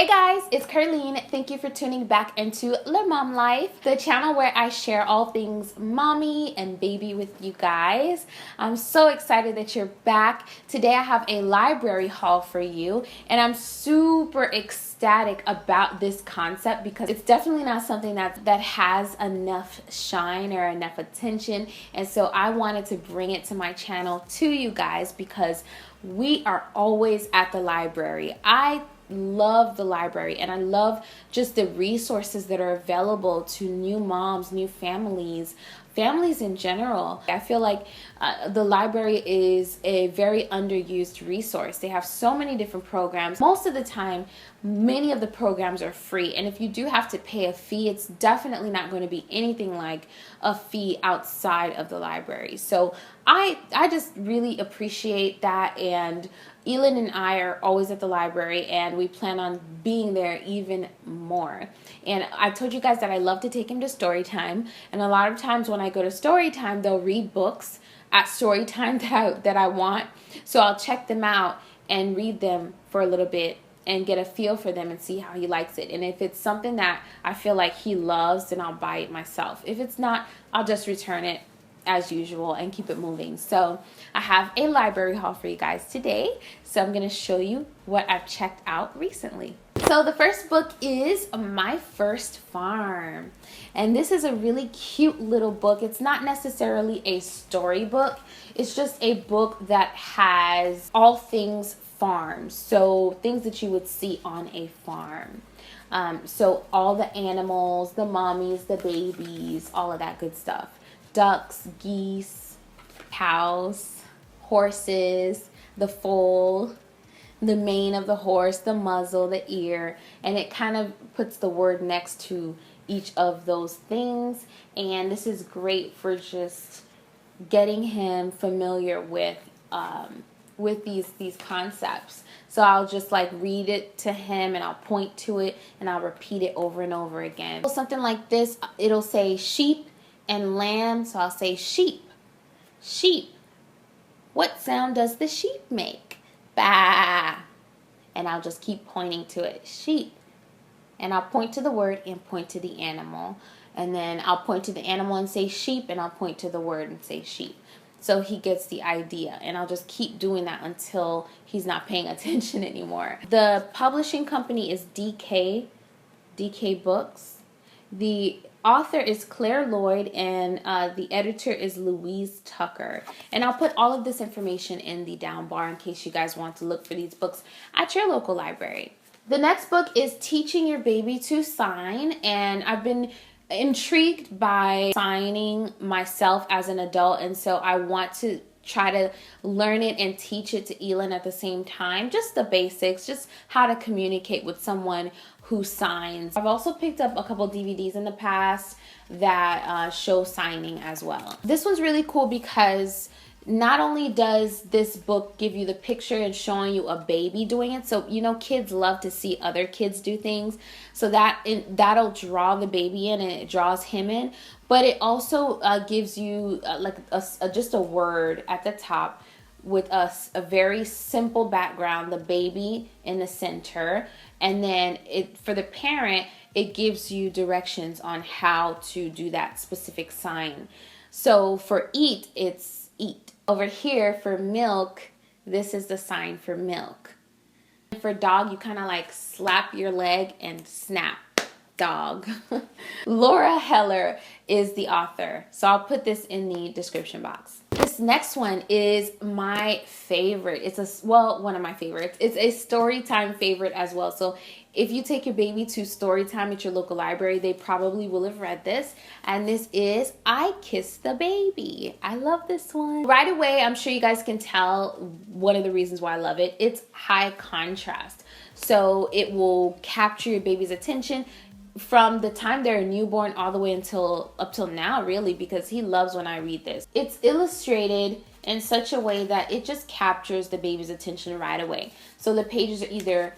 Hey guys, it's Ker-Leen. Thank you for tuning back into Lemomlife, the channel where I share all things mommy and baby with you guys. I'm so excited that you're back. Today I have a library haul for you, and I'm super ecstatic about this concept because it's definitely not something that has enough shine or enough attention, and so I wanted to bring it to my channel to you guys because we are always at the library. I love the library, and I love just the resources that are available to new moms, new families in general. I feel like the library is a very underused resource. They have so many different programs. Most of the time, many of the programs are free, and if you do have to pay a fee, it's definitely not going to be anything like a fee outside of the library. So I just really appreciate that, and Elin and I are always at the library, and we plan on being there even more. And I told you guys that I love to take him to story time, and a lot of times when I go to story time, they'll read books at story time that I want. So I'll check them out and read them for a little bit and get a feel for them and see how he likes it. And if it's something that I feel like he loves, then I'll buy it myself. If it's not, I'll just return it as usual and keep it moving. So I have a library haul for you guys today. So I'm going to show you what I've checked out recently. So the first book is My First Farm. And this is a really cute little book. It's not necessarily a storybook. It's just a book that has all things farms. So things that you would see on a farm. So all the animals, the mommies, the babies, all of that good stuff. Ducks, geese, cows, horses, the foal, the mane of the horse, the muzzle, the ear, and it kind of puts the word next to each of those things. And this is great for just getting him familiar with these concepts. So I'll just like read it to him, and I'll point to it, and I'll repeat it over and over again. So something like this, it'll say sheep and lamb, so I'll say sheep. Sheep. What sound does the sheep make? Bah. And I'll just keep pointing to it. Sheep. And I'll point to the word and point to the animal. And then I'll point to the animal and say sheep, and I'll point to the word and say sheep. So he gets the idea, and I'll just keep doing that until he's not paying attention anymore. The publishing company is DK Books. The author is Claire Lloyd, and the editor is Louise Tucker. And I'll put all of this information in the down bar in case you guys want to look for these books at your local library. The next book is Teaching Your Baby to Sign, and I've been intrigued by signing myself as an adult, and so I want to try to learn it and teach it to Elin at the same time. Just the basics, just how to communicate with someone who signs. I've also picked up a couple DVDs in the past that show signing as well. This one's really cool because not only does this book give you the picture and showing you a baby doing it, so you know kids love to see other kids do things, so that'll draw the baby in and it draws him in, but it also gives you just a word at the top with a very simple background, the baby in the center, and then for the parent it gives you directions on how to do that specific sign. So for eat, it's eat. Over here for milk, this is the sign for milk. For dog, you kind of like slap your leg and snap, dog. Laura Heller is the author, so I'll put this in the description box. This next one is my favorite. It's one of my favorites. It's a story time favorite as well. So if you take your baby to story time at your local library, they probably will have read this. And this is I Kissed the Baby. I love this one. Right away, I'm sure you guys can tell one of the reasons why I love it. It's high contrast. So it will capture your baby's attention from the time they're a newborn all the way up till now, really, because he loves when I read this. It's illustrated in such a way that it just captures the baby's attention right away. So the pages are either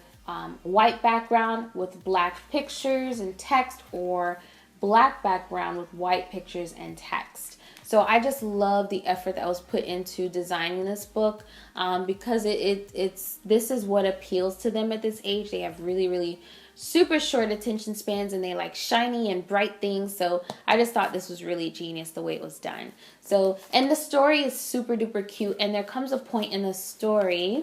white background with black pictures and text, or black background with white pictures and text. So I just love the effort that was put into designing this book, because this is what appeals to them at this age. They have really super short attention spans, and they like shiny and bright things. So I just thought this was really genius the way it was done. So, and the story is super duper cute, and there comes a point in the story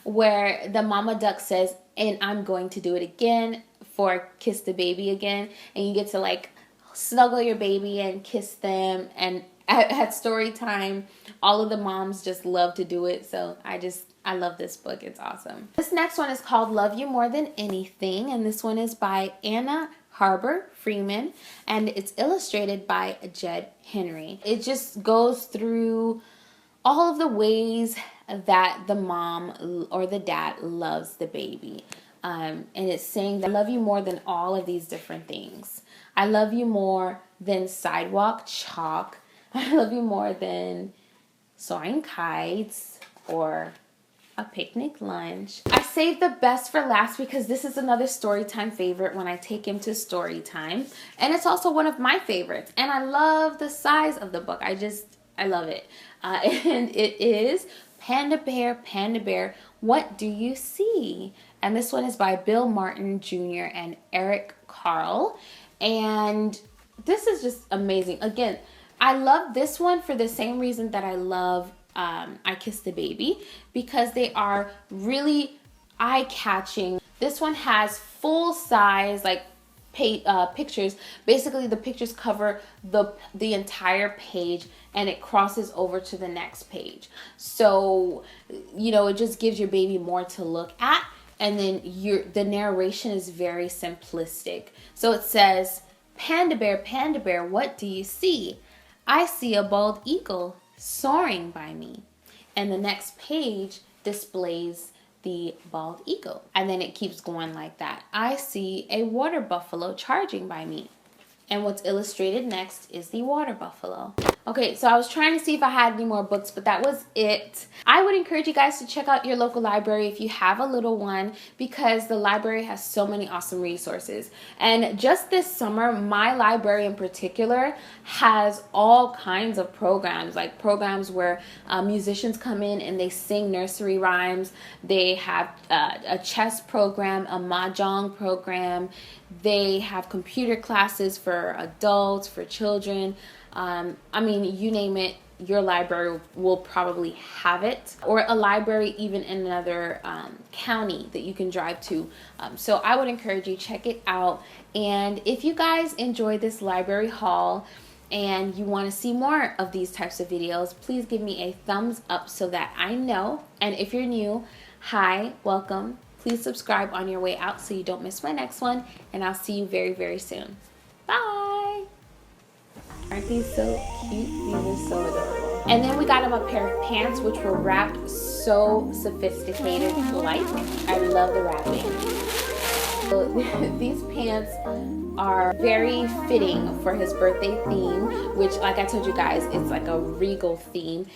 where the mama duck says, and I'm going to do it again, for kiss the baby again, and you get to like snuggle your baby and kiss them. And at story time, all of the moms just love to do it. So I love this book. It's awesome. This next one is called Love You More Than Anything, and this one is by Anna Harbor Freeman, and it's illustrated by Jed Henry. It just goes through all of the ways that the mom or the dad loves the baby. And it's saying that I love you more than all of these different things. I love you more than sidewalk chalk. I love you more than soaring kites or a picnic lunch. I saved the best for last because this is another story time favorite when I take him to story time. And it's also one of my favorites. And I love the size of the book. I love it. And it is Panda Bear, What Do You See? And this one is by Bill Martin Jr. and Eric Carle. And this is just amazing. Again, I love this one for the same reason that I love I Kissed the Baby, because they are really eye-catching. This one has full-size like pictures. Basically, the pictures cover the entire page, and it crosses over to the next page. So, you know, it just gives your baby more to look at. And then the narration is very simplistic. So it says, Panda Bear, what do you see? I see a bald eagle soaring by me. And the next page displays the bald eagle. And then it keeps going like that. I see a water buffalo charging by me. And what's illustrated next is the water buffalo. Okay, so I was trying to see if I had any more books, but that was it. I would encourage you guys to check out your local library if you have a little one, because the library has so many awesome resources. And just this summer, my library in particular has all kinds of programs, like programs where musicians come in and they sing nursery rhymes. They have a chess program, a mahjong program. They have computer classes for adults, for children. I mean, you name it, your library will probably have it, or a library even in another county that you can drive to. So I would encourage you, check it out. And if you guys enjoy this library haul and you want to see more of these types of videos, please give me a thumbs up so that I know. And if you're new, hi, welcome. Please subscribe on your way out so you don't miss my next one. And I'll see you very soon. Bye! Aren't these so cute? These are so adorable. And then we got him a pair of pants which were wrapped so sophisticated like. I love the wrapping. So these pants are very fitting for his birthday theme, which, like I told you guys, it's like a regal theme.